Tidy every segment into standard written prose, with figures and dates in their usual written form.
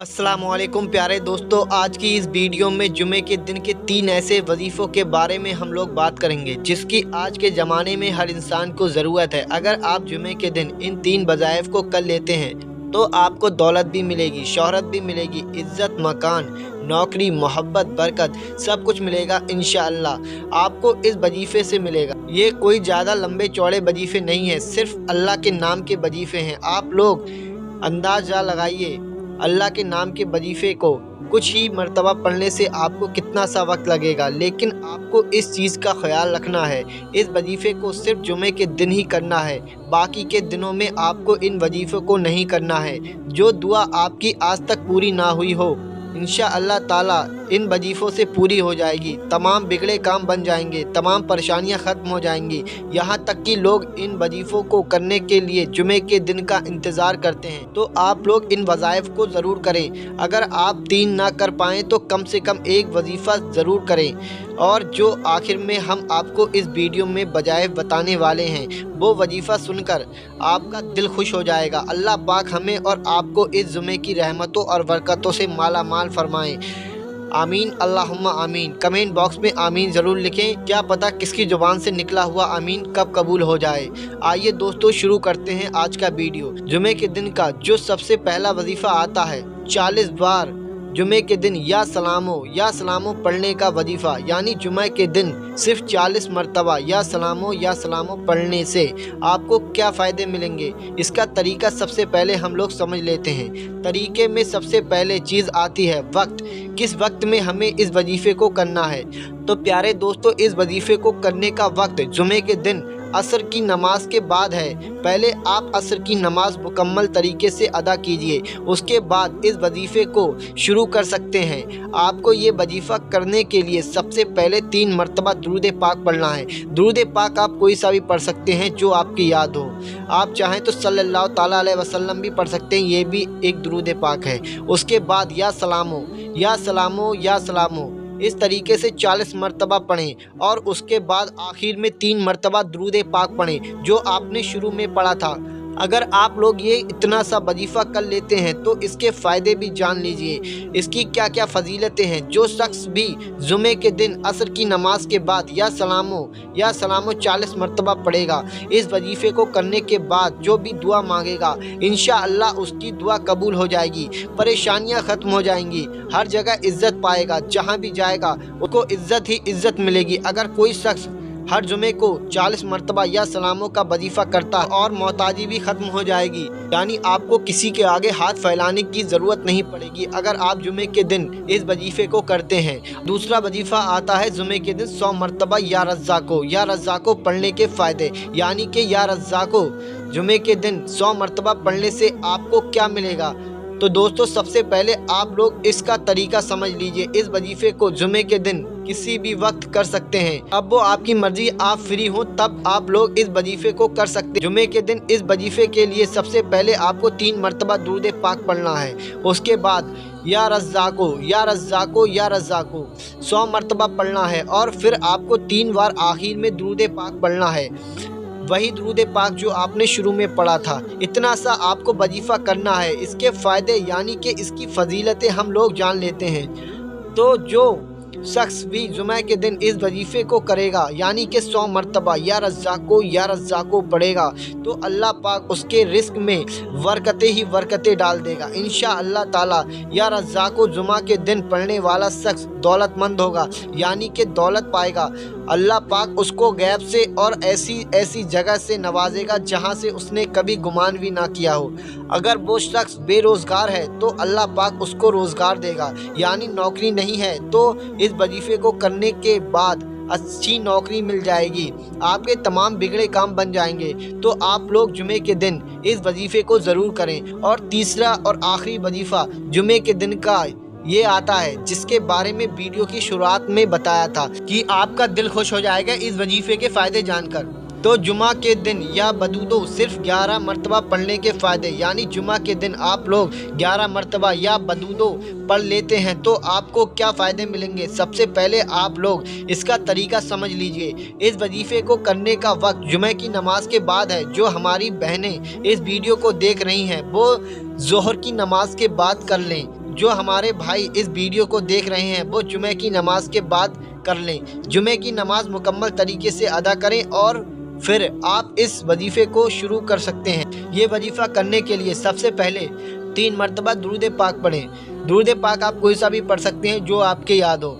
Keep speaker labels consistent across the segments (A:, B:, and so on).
A: अस्सलामुअलैकुम प्यारे दोस्तों, आज की इस वीडियो में जुमे के दिन के 3 ऐसे वजीफ़ों के बारे में हम लोग बात करेंगे जिसकी आज के ज़माने में हर इंसान को ज़रूरत है। अगर आप जुमे के दिन इन 3 वज़ाइफ को कर लेते हैं तो आपको दौलत भी मिलेगी, शोहरत भी मिलेगी, इज़्ज़त, मकान, नौकरी, मोहब्बत, बरकत सब कुछ मिलेगा इंशाअल्लाह। आपको इस वजीफ़े से मिलेगा। ये कोई ज़्यादा लंबे चौड़े वजीफ़े नहीं हैं, सिर्फ़ अल्लाह के नाम के वजीफ़े हैं। आप लोग अंदाज़ा लगाइए, अल्लाह के नाम के वजीफ़े को कुछ ही मरतबा पढ़ने से आपको कितना सा वक्त लगेगा, लेकिन आपको इस चीज़ का ख्याल रखना है। इस वजीफ़े को सिर्फ जुमे के दिन ही करना है, बाकी के दिनों में आपको इन वजीफ़ों को नहीं करना है। जो दुआ आपकी आज तक पूरी ना हुई हो, इंशाअल्लाह ताला इन वजीफ़ों से पूरी हो जाएगी। तमाम बिगड़े काम बन जाएंगे, तमाम परेशानियां ख़त्म हो जाएंगी। यहाँ तक कि लोग इन वजीफ़ों को करने के लिए जुमे के दिन का इंतज़ार करते हैं। तो आप लोग इन वज़ाइफ को ज़रूर करें। अगर आप 3 ना कर पाएँ तो कम से कम एक वजीफ़ा ज़रूर करें। और जो आखिर में हम आपको इस वीडियो में वज़ाइफ बताने वाले हैं, वो वजीफ़ा सुनकर आपका दिल खुश हो जाएगा। अल्लाह पाक हमें और आपको इस जुमे की रहमतों और बरकतों से माला माल फरमाएँ। आमीन, अल्लाहुम्मा आमीन। कमेंट बॉक्स में आमीन ज़रूर लिखें, क्या पता किसकी ज़ुबान से निकला हुआ आमीन कब कबूल हो जाए। आइए दोस्तों, शुरू करते हैं आज का वीडियो। जुमे के दिन का जो सबसे पहला वजीफ़ा आता है, 40 बार जुमे के दिन या सलामो पढ़ने का वजीफ़ा, यानी जुमे के दिन सिर्फ 40 मरतबा या सलामो पढ़ने से आपको क्या फ़ायदे मिलेंगे, इसका तरीका सबसे पहले हम लोग समझ लेते हैं। तरीके में सबसे पहले चीज़ आती है वक्त। किस वक्त में हमें इस वजीफ़े को करना है? तो प्यारे दोस्तों, इस वजीफ़े को करने का वक्त जुमे के दिन असर की नमाज के बाद है। पहले आप असर की नमाज मुकम्मल तरीके से अदा कीजिए, उसके बाद इस वजीफ़े को शुरू कर सकते हैं। आपको ये वजीफ़ा करने के लिए सबसे पहले 3 मरतबा दुरूद पाक पढ़ना है। दुरूद पाक आप कोई सा भी पढ़ सकते हैं जो आपकी याद हो। आप चाहें तो सल्लल्लाहु ताला अलैहि वसल्लम भी पढ़ सकते हैं, ये भी एक दुरूद पाक है। उसके बाद या सलामो इस तरीके से 40 मरतबा पढ़ें और उसके बाद आखिर में 3 मरतबा दुरूद पाक पढ़ें जो आपने शुरू में पढ़ा था। अगर आप लोग ये इतना सा वजीफ़ा कर लेते हैं तो इसके फ़ायदे भी जान लीजिए, इसकी क्या क्या फ़जीलतें हैं। जो शख्स भी जुमे के दिन असर की नमाज के बाद या सलामो 40 मरतबा पढ़ेगा, इस वजीफ़े को करने के बाद जो भी दुआ मांगेगा इंशाअल्लाह उसकी दुआ कबूल हो जाएगी, परेशानियां ख़त्म हो जाएंगी, हर जगह इज़्ज़त पाएगा, जहां भी जाएगा उसको इज़्ज़त ही इज़्ज़त मिलेगी। अगर कोई शख्स हर जुमे को 40 मरतबा या सलामों का वजीफ़ा करता है और मोहताजी भी ख़त्म हो जाएगी, यानी आपको किसी के आगे हाथ फैलाने की ज़रूरत नहीं पड़ेगी अगर आप जुमे के दिन इस वजीफ़े को करते हैं। दूसरा वजीफ़ा आता है जुमे के दिन 100 मरतबा या रज़्ज़ाको पढ़ने के फ़ायदे, यानी कि या रज़्ज़ाको जुमे के दिन 100 मरतबा पढ़ने से आपको क्या मिलेगा। तो दोस्तों, सबसे पहले आप लोग इसका तरीका समझ लीजिए। इस वजीफ़े को जुमे के दिन किसी भी वक्त कर सकते हैं, अब वो आपकी मर्जी, आप फ्री हो तब आप लोग इस वजीफ़े को कर सकते हैं। जुमे के दिन इस वजीफ़े के लिए सबसे पहले आपको 3 मरतबा दुरूद पाक पढ़ना है। उसके बाद या रज़्ज़ाको 100 मरतबा पढ़ना है और फिर आपको 3 बार आखिर में दुरूद पाक पढ़ना है, वही दुरूद पाक जो आपने शुरू में पढ़ा था। इतना सा आपको वजीफ़ा करना है। इसके फ़ायदे यानी कि इसकी फ़जीलतें हम लोग जान लेते हैं। तो जो शख्स भी जुमे के दिन इस वजीफ़े को करेगा, यानी कि 100 मरतबा या रज़्ज़ाको पढ़ेगा, तो अल्लाह पाक उसके रिस्क में बरकतें डाल देगा इंशाअल्लाह ताला। या रज़्ज़ाको जुमा के दिन पढ़ने वाला शख्स दौलतमंद होगा, यानी कि दौलत पाएगा। अल्लाह पाक उसको गैब से और ऐसी जगह से नवाजेगा जहां से उसने कभी गुमान भी ना किया हो। अगर वो शख्स बेरोज़गार है तो अल्लाह पाक उसको रोज़गार देगा, यानी नौकरी नहीं है तो इस वजीफ़े को करने के बाद अच्छी नौकरी मिल जाएगी, आपके तमाम बिगड़े काम बन जाएंगे। तो आप लोग जुमे के दिन इस वजीफ़े को ज़रूर करें। और तीसरा और आखिरी वजीफ़ा जुमे के दिन का ये आता है, जिसके बारे में वीडियो की शुरुआत में बताया था कि आपका दिल खुश हो जाएगा इस वजीफ़े के फ़ायदे जानकर। तो जुमा के दिन या बदूदो सिर्फ 11 मरतबा पढ़ने के फ़ायदे, यानी जुमा के दिन आप लोग 11 मरतबा या बदूदो पढ़ लेते हैं तो आपको क्या फ़ायदे मिलेंगे। सबसे पहले आप लोग इसका तरीका समझ लीजिए। इस वजीफ़े को करने का वक्त जुमे की नमाज के बाद है। जो हमारी बहनें इस वीडियो को देख रही हैं वो ज़ोहर की नमाज के बाद कर लें, जो हमारे भाई इस वीडियो को देख रहे हैं वो जुमे की नमाज के बाद कर लें। जुमे की नमाज मुकम्मल तरीके से अदा करें और फिर आप इस वजीफ़े को शुरू कर सकते हैं। ये वजीफ़ा करने के लिए सबसे पहले 3 मरतबा दुरूद पाक पढ़ें। दुरूद पाक आप कोई सा भी पढ़ सकते हैं जो आपके याद हो।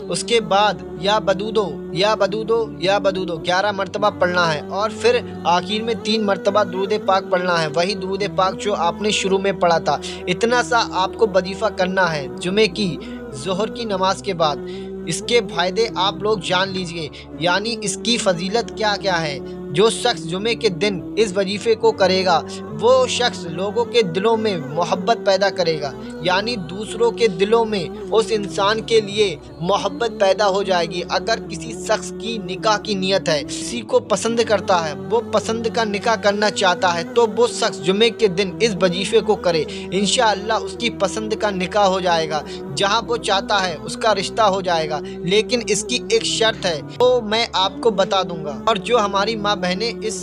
A: उसके बाद या बदूदो या बदूदो या बदूदो 11 मरतबा पढ़ना है और फिर आखिर में 3 मरतबा दुरूद पाक पढ़ना है, वही दुरूद पाक जो आपने शुरू में पढ़ा था। इतना सा आपको वजीफ़ा करना है जुमे की ज़ोहर की नमाज के बाद। इसके फ़ायदे आप लोग जान लीजिए, यानी इसकी फजीलत क्या क्या है। जो शख्स जुमे के दिन इस वजीफ़े को करेगा वो शख्स लोगों के दिलों में मोहब्बत पैदा करेगा, यानी दूसरों के दिलों में उस इंसान के लिए मोहब्बत पैदा हो जाएगी। अगर किसी शख्स की निकाह की नीयत है, किसी को पसंद करता है, वो पसंद का निकाह करना चाहता है, तो वो शख्स जुमे के दिन इस वजीफ़े को करे, इंशाअल्लाह उसकी पसंद का निकाह हो जाएगा। जहाँ वो चाहता है उसका रिश्ता हो जाएगा। लेकिन इसकी एक शर्त है, तो मैं आपको बता दूंगा। और जो हमारी माँ बहनें इस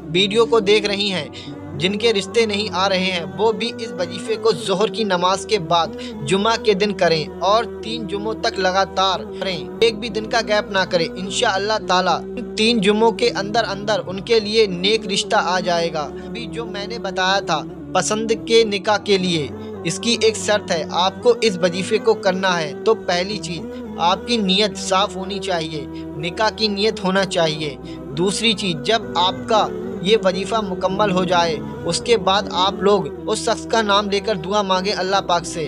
A: वीडियो को देख रही हैं, जिनके रिश्ते नहीं आ रहे हैं, वो भी इस वजीफ़े को ज़ोहर की नमाज के बाद जुमा के दिन करें और 3 जुमों तक लगातार करें, एक भी दिन का गैप ना करें। इंशाअल्लाह ताला 3 जुमों के अंदर अंदर उनके लिए नेक रिश्ता आ जाएगा। अभी जो मैंने बताया था पसंद के निकाह के लिए, इसकी एक शर्त है, आपको इस वजीफ़े को करना है तो पहली चीज़ आपकी नीयत साफ़ होनी चाहिए, निकाह की नीयत होना चाहिए। दूसरी चीज़, जब आपका ये वजीफ़ा मुकम्मल हो जाए उसके बाद आप लोग उस शख्स का नाम लेकर दुआ मांगे अल्लाह पाक से,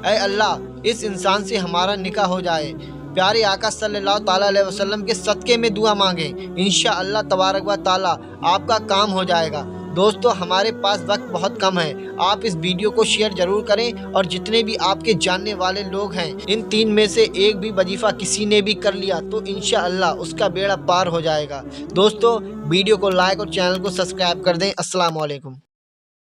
A: ऐ अल्लाह इस इंसान से हमारा निकाह हो जाए। प्यारे आका सल्लल्लाहु ताला अलैहि वसल्लम के सदक़े में दुआ मांगे, इंशाअल्लाह तबारक व ताला आपका काम हो जाएगा। दोस्तों हमारे पास वक्त बहुत कम है, आप इस वीडियो को शेयर ज़रूर करें और जितने भी आपके जानने वाले लोग हैं, इन 3 में से एक भी वजीफ़ा किसी ने भी कर लिया तो इंशाअल्लाह उसका बेड़ा पार हो जाएगा। दोस्तों वीडियो को लाइक और चैनल को सब्सक्राइब कर दें। अस्सलाम वालेकुम।